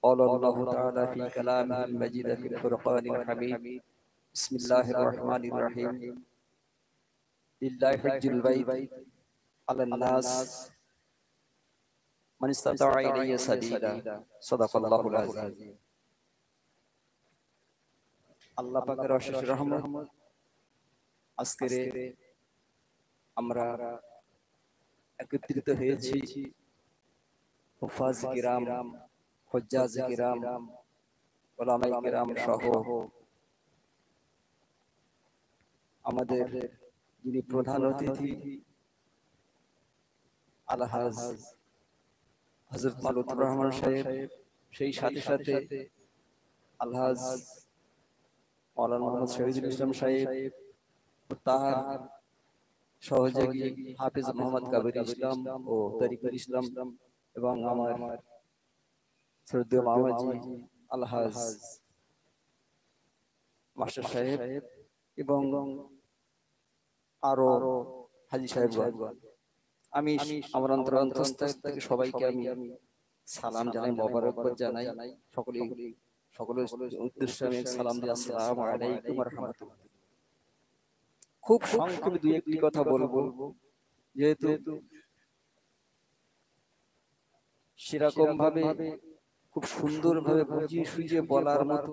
قال الله تعالى في كلامه المجيد في الفرقان الحميد. بسم الله الرحمن الرحيم. لله حج البيت على الناس من استطاع إليه سبيلا. صدق الله العظيم. আল্লাহ পাকের অশেষ রহমত, আজকের আমরা একত্রিত হয়েছি হুফাজ কিরাম, হুজ্জাজ কিরাম, উলামায়ে কিরাম সহ আমাদের যিনি প্রধান অতিথি আলহাজ হযরত মালুকুর রহমান সাহেব, সেই সাথে সাথে আলহাজ মাওলানা মোহাম্মদ শহীদুল ইসলাম সাহেব ও তার সহযোগী হাফেজ মোহাম্মদ কাবির ইসলাম ও তরিকুল ইসলাম এবং আমার শ্রদ্ধেয় মামাজি আলহাজ মাস্টার সাহেব এবং আরো হাজী সাহেবগণ, আমি আমার অন্তরস্থল থেকে সবাইকে আমি সালাম জানাই, মোবারকবাদ জানাই। সকলের উদ্দেশ্যে আমি সালাম দিই, আসসালামু আলাইকুম ওয়া রাহমাতুল্লাহ। খুব সংক্ষেপে দুই একটি কথা বলবো, যেহেতু সেরকম ভাবে খুব সুন্দর ভাবে বুঝিয়ে সুঝিয়ে বলার মতো